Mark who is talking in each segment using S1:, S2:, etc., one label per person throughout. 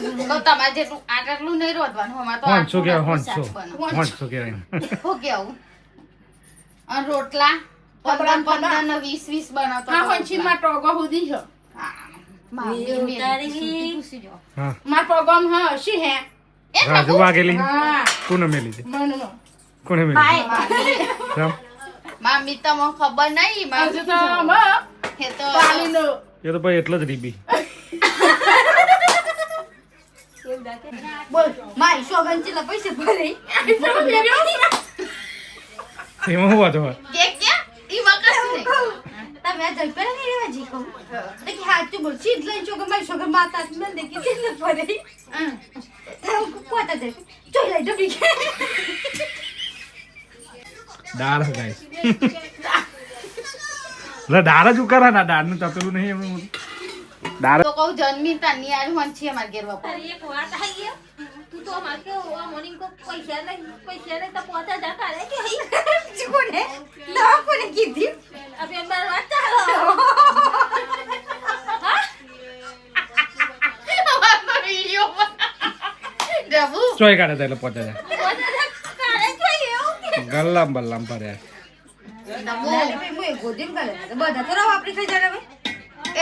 S1: તો તમારે જેટલું આટલું નહીં રોધવાનું અમારે તો
S2: હોંસો કહેવાય,
S1: હોંસો
S2: કહેવાય.
S1: હું કેવું અને રોટલા 15 ને 20 બનાવતો
S3: હા હોંચીમાં ટોગો સુધી છે
S2: હા
S3: માર પ્રોગ્રામ હા શી હે
S2: રાજુ વાઘેલી
S3: હા
S2: કોને મેલી છે?
S3: મનનો
S2: કોને મેલી રામ
S1: મામી તમને ખબર નહીં
S3: આજે તો
S1: હે તો
S3: પાલીનો
S2: એ તો ભાઈ એટલો જ રીબી.
S4: બોલ મારી શોગન ચેલા પૈસા ભરે
S2: એમાં શું વાતો હોય?
S1: કે ઈ વખત નહીં
S4: તમે આ જઈ પર નહીં રેવા જી કહું તો કે હાચું બોલ સીધ લઈને શોગન મારી શોગન માતા મેં દેખી ચેલા ભરે તો પોતા દે જોઈ લઈ ડબી કે
S2: દાળ ગાઈસ લે દાળ જ ઉકારા ના દાળનું તપેલું નહીં એમ દાળ
S1: તો કહું જન્મી તાની આજ હોન છે માર ઘેર બાપા
S4: એક વાત આવી તું તો માર કે ઓ મોર્નિંગ કો પૈસા નહીં તો પોતા જા કરે કે કોને ના કોને કીધી અબે માર વાત ચાલો
S1: વિડિયો ડબુ
S2: ચોય કાઢે તો એટલે પહોંચે જાય
S4: પોતા જા કરે જોઈએ
S2: ગલ્લામ બલ્લામ પડે.
S1: ડબુ
S4: હું ગોદીમ કરે બધા તો રાવ આપણી ખાઈ જાણે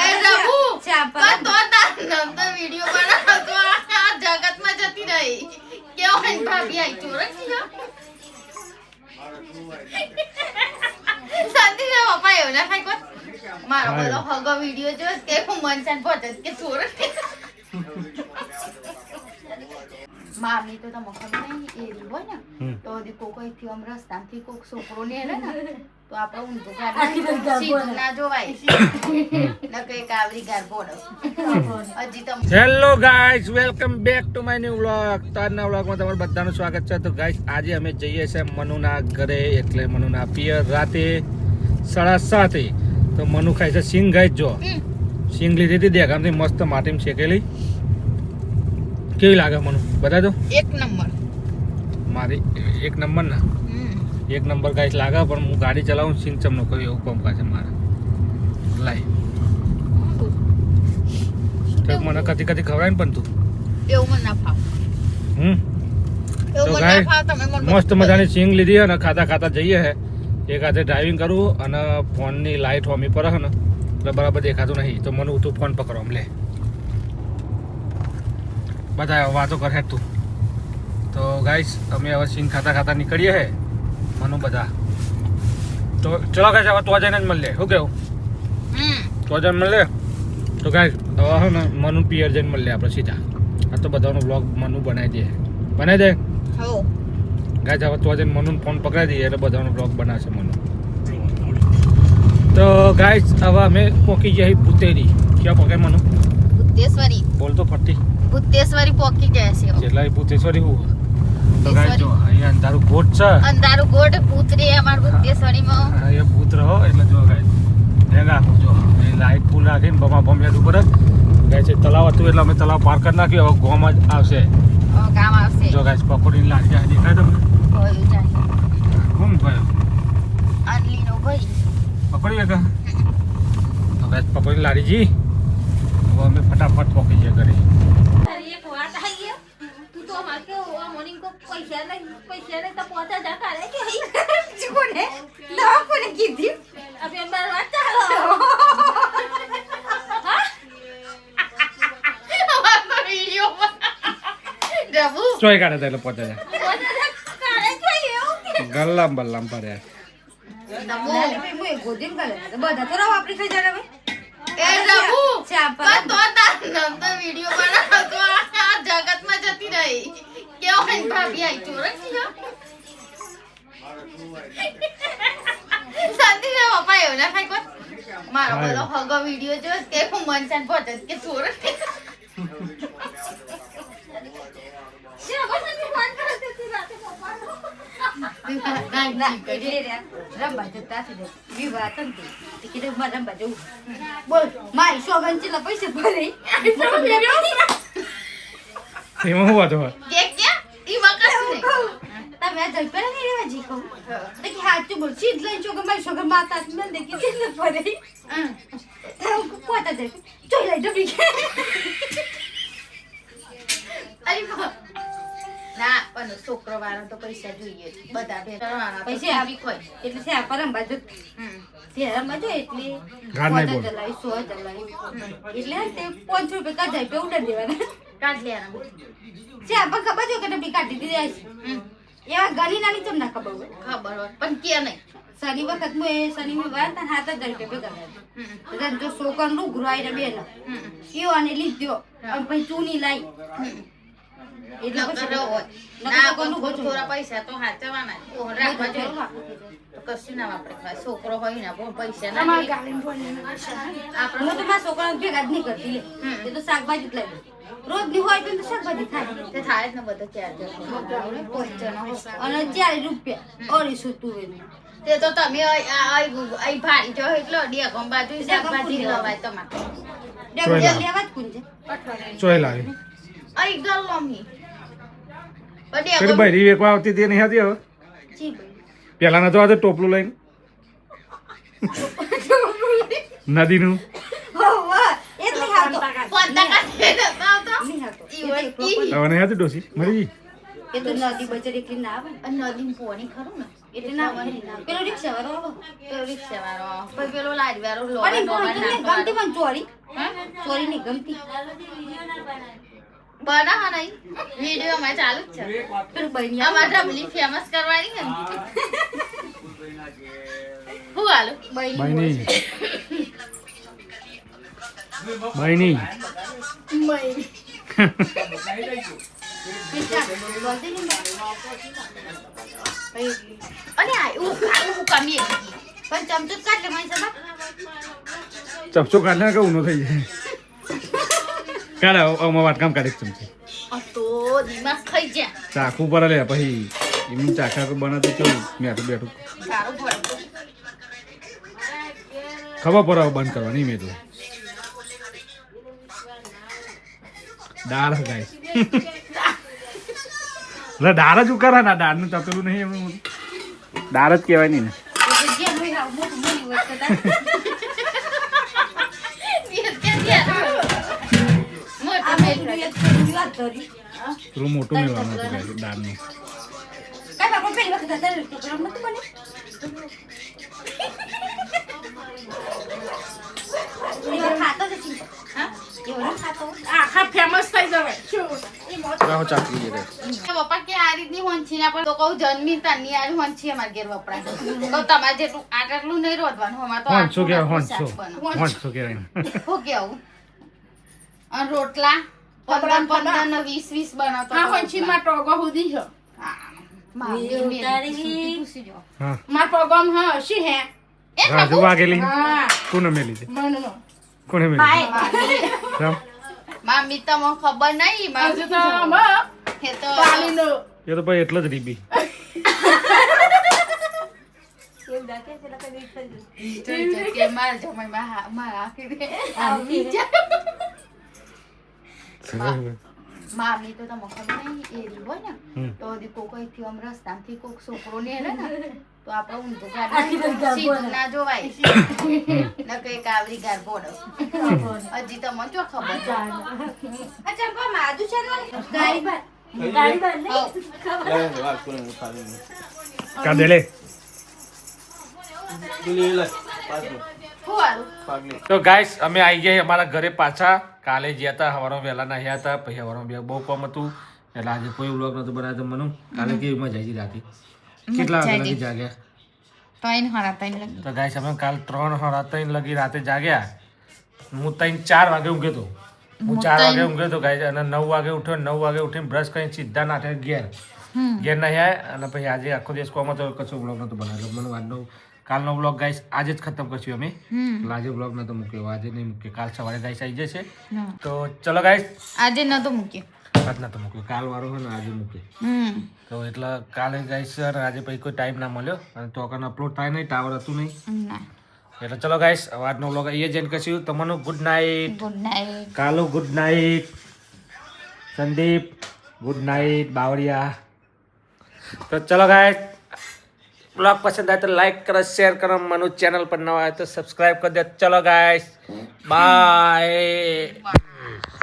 S1: એ ડબુ
S4: ચા પર
S1: પણ તો તાર નામ તો વિડિયો બનાવતો તો આ જગતમાં જતી રહી કેવો હે ભાભી આઈ ચોરક છે શાંતિ રે પપ્પા એવું ના થાય કોઈ મારો બધો હગો વિડિયો જો તે હું મનસાન પહોંચે કે ચોરક મામી તો તમે ખબર નહીં એરી હોય ને તો હજી કોઈ થી આમ રસ્તામાંથી કોક છોકરો ને હેલે ને તો આપણે ઊંધું ગાડી સીધું ના જોવાય ન કઈ કાવરી ગાર બોડો હજી તમે
S2: hello guys welcome back to my new vlog. તારના વ્લોગમાં તમારું બધાનું સ્વાગત છે. તો ગાઈસ આજે અમે જઈએ છીએ મનુના ઘરે એટલે મનુના પિયર રાતે 7:30. તો મનુ ખાય છે સિંગ. ગાઈસ જો સિંગ લીધી હતી દેખામથી મસ્ત માટીમાં શેકેલી. કેવી લાગે મનુ બધા તો
S1: એક નંબર
S2: મારી એક નંબર ના એક નંબર ગાઈસ લાગે પણ હું ગાડી ચલાવું સિંગ ચમનો કોઈ એવું કામ કાશે મારા લાઈ તો મને કદી કદી ખવડાય ને પણ તું
S1: એવું મને ના ફાવ
S2: હમ
S1: એવું
S2: તો
S1: મને ના
S2: ગાઈસ
S1: ફાવ તમે મને
S2: મસ્ત મજાની સિંગ લીધી અને ખાતા ખાતા જઈએ હે. એક હાથે ડ્રાઇવિંગ કરવું અને ફોનની લાઇટ હોમી પર હે ને એટલે બરાબર દેખાતું નહીં. તો મને તું ફોન પકડો આમ લે બધા વાતો કરે તું. તો ગાઈસ અમે હવે સિંગ ખાતા ખાતા નીકળીએ હે મનુ બધા. તો ચલો ગાઈસ હવે તો જઈને જ મળીએ. શું કેવું તો જઈને મળીએ. તો ગાઈસ હવે હે ને મનુ પિયર જઈને મળીએ આપણે સીધા. આ તો બધાનો વ્લોગ મનુ બનાવી દે
S1: હો
S2: ગાઈસ હવે તો જઈને મનુને ફોન પકડાઈ દઈએ એટલે બધાનો બ્લોગ બનાવશે મનુ. તો ગાઈસ હવે અમે પહોંચી ગયા ભૂતેરી. ક્યાં પહોંચે મનુ?
S1: ભૂતેશ્વરી
S2: બોલ તો ફટી.
S1: ભૂતેશ્વરી પોકી ગયા છે
S2: જેટલા ભૂતેશ્વરી હું તો ગાઈસ જો અહીંયા અંધારું ગોટ છે.
S1: અંધારું ગોડ ભૂતરી અમાર ભૂતેશ્વરીમાં
S2: એ ભૂત રહો એટલે જો ગાઈસ ભેગા આપો જો એ લાઈટ ફૂલ રાખીને બમા બમ યાદ ઉપર જ ગાઈસ એ તલાવ હતું એટલે અમે તલાવ પાર કરી નાખ્યું. હવે ગોમાં જ આવશે
S1: કામ આવશે
S2: જો ગાઈસ પકોડીને લાગી દેખાય તમને
S1: હોય જાય
S2: કોણ ભાઈ
S1: અનલીનો ભાઈ
S2: પકડીએ કે તો ગાઈસ પકોડી લાડી જી હવે અમે ફટાફટ પહોંચી જઈએ ઘરે.
S4: એક વાત આવી તું તો માર કે ઓ મોર્નિંગ કો પૈસા નહીં તો પોતા જા કરે કે કોને ના કોને કીધી અબે માર વાત ચાલો
S1: વિડિયો ડબુ
S2: ચોય કાઢે તો એટલે પહોંચે જાય
S4: પોતા જા કરે જોઈએ
S2: ગલ્લામ બલ્લામ પડે.
S1: ડબુ
S4: હું ગોદીમ કરે બધા તો રાવ આપણી ખાઈ જાણે
S1: એ ડબુ
S4: ચા પર
S1: પણ તો તાર નામ તો વિડિયો બનાવતો તો આ જગતમાં જતી રહી કેવો હે ભાભી આઈ ચોરક છે શાંતિ રે પપ્પા એવું ના થાય કોઈ મારો બધો હગો વિડિયો જો તે હું મનસાન પહોંચે કે ચોરક
S4: રંબા જતા વિવાહ તંતી કીધું મારે રંબા જવું બોલ મારી શોગન ચેલા પૈસા ભરે
S2: એમાં શું વાતો હોય?
S1: કે ઈ વખત નહીં
S4: તમે આ જઈ પર નહીં રેવા જી કહું તો કે હાચું બોલ સીધ લઈને શોગન મારી શોગન માતા મેં દેખી ચેલા ભરે તો પોતા દે જોઈ લઈ ડબી કે
S1: પણ છોકરો વાળા તો પૈસા જોઈએ જ. બધા ભેગા
S4: પૈસા આપી
S1: હોય.
S4: એટલે છે પરમ બાજુ ત્યાં બાજુ એટલે
S2: ગાડ નહીં બોલ.
S4: ચલાવી 100 ચલાવી એટલે તે 5 રૂપિયા કાઢાય તો ઉડાડી દેવાના
S1: કાઢ લેવાનું.
S4: છે આપણને ખબર છે કે ડબ્બી કાઢી દીધી છે એવા ગણી નાની તમને ના ખબર હોય
S1: ખબર હોય પણ કે નહીં.
S4: શનિ વખત હું એ શનિ માં વાર તને 7000 રૂપિયા ભેગા તો છોકરાનું લુગડું આવીને બેન કયો અને લીધો અને પછી ચૂની લાવી એટલે પછી
S1: ના પણ થોડા પૈસા તો સાચવવાના જ. ઓહો, રાખવા જોઈએ. તો કશું ના વાપરે. છોકરો હોય ને પણ પૈસા ના
S3: અમારા
S1: જોઈએ.
S3: ગાડીમાં
S1: આપણે
S4: હું તો મારા છોકરાને ભેગા જ નહીં કરતી લે એ તો શાકભાજી જ લાવી રોજ ની હોય તો શાકભાજી થાય
S1: તે થાય જ ને બધા ચાર જણ. 5
S4: અને 40 રૂપિયા 250 તુવેર
S1: તે તો તમે અહીં ભાડી જો એટલે ડેગમ બાજુ શાકભાજી લવાય તમારે.
S4: લેવા જ કોણ છે
S2: ચોય લાગે
S1: અહીં ગલ્લોમી. પણ
S2: પેલી
S1: ડેગમ
S2: બૈરી વેકવા આવતી તે નહીં હતી હવે
S4: જી ભાઈ
S2: પેલા નતો આજે ટોપલું લઈને નદીનું
S4: હો વાહ એ જ નહીં આવતો
S1: પોતા કાઢે નતો આવતો.
S4: નહીં આવતો
S1: ઈ હોય ઈ.
S2: હવે નહીં હતી ડોસી મરી ગઈ
S4: એ તો નદી બજાર એકલી ના આવે
S1: અને નદીનું પોણી ખરું ને
S4: એટલે ના આવે પેલો રિક્ષા વાળો આવો
S1: પેલો રિક્ષાવાળો, પછી પેલો લારીવાળો
S4: અને
S1: લોગા
S4: ગમતી
S1: નાખવાનો.
S4: પણ ચોરી
S1: હા?
S4: ચોરી નહીં ગમતી
S1: બનાવો નહીં. વિડીયો માં ચાલુ જ છે.
S4: પેલું બની
S1: અમારે ડબલી ફેમસ કરવાની ને. હું હાલું?
S2: બહેની બહેની
S1: અને આ હું કામી હતી.
S4: પણ ચમચો જ કાઢ લે મારી સાહેબ
S2: ચપચો કાઢને કે ઊનો થઈ જાય કાઢે આમાં વાટકામ કાઢે ચમચી
S1: આ તો દિમાગ ખાઈ જા.
S2: ચાકુ પર લે પછી એમની ચાખા તો બનાવતું કેવું મેઠું બેઠું
S1: સારું પડે.
S2: ખબર પર બંધ કરવાની મેં તો દાળ ગાય એટલે દાળ જ ઉકારા ના દાળનું તપેલું નહીં એમનું દાળ જ કહેવાય નહીં ને
S4: જે હોય આવ મોટું મોટી વાત કરતા આ મોટું એક થોડી વાત કરી
S2: થોડું મોટું મેળવાનું હતું ગાય દાળનું
S4: કાઈ બાપા પેલી વખત હતા તો પ્રોબ્લેમ નતો બને એવા ખાતો જ છે
S1: હા?
S4: એવા ખાતો
S3: આખા ફેમસ થઈ જવાય શું
S2: રાહો ચાકરી રે
S1: પપ્પા કે આ રીતની હોંછી ના પણ તો કહું જન્મી તાની આ હોંછી અમારે ઘેર વપરાય. તો તમારે જેટલું આટલું નહીં રોધવાનું. અમારે તો
S2: હોંચો
S1: આટલું
S2: કહેવાય
S1: શાક
S2: હોંચો
S1: બને.
S2: હોંચો કહેવાય
S1: હું કેવું? અને રોટલા 15 ને 20 બનાવતો
S3: આ
S1: હતો
S3: હોંચીમાં ટોગો સુધી છે
S1: હા. મામી બેન પૂછી જો.
S2: હા
S3: મારા પગમ હા શી હે
S1: એ
S2: રાજુ વાગેલી
S3: હા
S2: કોને મેલી છે
S3: મનમાં
S2: કોને મેલી
S1: મામી
S2: રામ
S1: મામી તમને ખબર નહીં
S3: હજુ
S1: મામી
S3: તો આમાં
S1: એ તો
S3: પાણીનો
S2: એ તો ભાઈ એટલે જ રીબી
S1: જોઈ જો કે મારા જમાઈમાં મારા આખી મામી તો તમને ખબર નહીં એરી હોય ને તો દીકો કઈથી આમ રસ્તામાંથી કોક છોકરો ને હેલે ને તો આપણે ઊંધું ગાડી સીધું ના જોવાય ને કઈ કાવરી ગાર બોડો હજી તમને જો ખબર
S4: અચ્છા પણ માદુ છે ને ગાડી પર
S2: કાઢે લે
S1: હું હારું
S2: તો ગાઈસ અમે આવી ગયા અમારા ઘરે પાછા કાલે ગયા હતા સવારમાં વહેલા નાહ્યા હતા પછી સવારમાં બહુ કામ હતું એટલે આજે કોઈ વ્લોગ નતો બનાવ્યો મને કાલે કેવી મજા આવી રાતે કેટલા વાગે લગી જાગ્યા તો ગાઈસ અમે કાલ 3:30 લગી રાતે જાગ્યા હું 3-4 વાગે ઊંઘ્યો હતો હું 4 વાગે ઊંઘ્યો હતો ગાઈસ અને 9 વાગે ઉઠ્યો 9 વાગે ઉઠીને બ્રશ કરીને સીધા નાઠે ઘેર નાહ્યા અને પછી આજે આખો દિવસ કોમ હતો કશો વ્લોગ નતો બનાવ્યો મને આજનો કાલનો વ્લોગ ગાઈસ આજે જ ખતમ કરશું અમે એટલે આજે વ્લોગ નતો મૂક્યો આજે નહીં મૂક્યો કાલ સવારે ગાઈસ આવી જશે તો ચલો ગાઈસ
S1: આજે નતો મૂક્યો
S2: આજ નતો મૂક્યો કાલ વાળો હોય ને આજે મૂક્યો તો એટલે કાલે ગાઈસ આજે પછી કોઈ ટાઈમ ના મળ્યો અને તો કાલે અપલોડ થાય નહીં ટાવર હતું નહીં એટલે ચલો ગાઈસ આજનો વ્લોગ અહીંયા જઈને કશું તમારું good night
S1: good night
S2: Kalu good night Sandeep good night Bavaliya તો ચલો ગાઈસ ब्लॉग पसंद आए तो लाइक करो शेयर करो मनु चैनल पर नवा आए तो सब्सक्राइब कर दे चलो गाइस बाय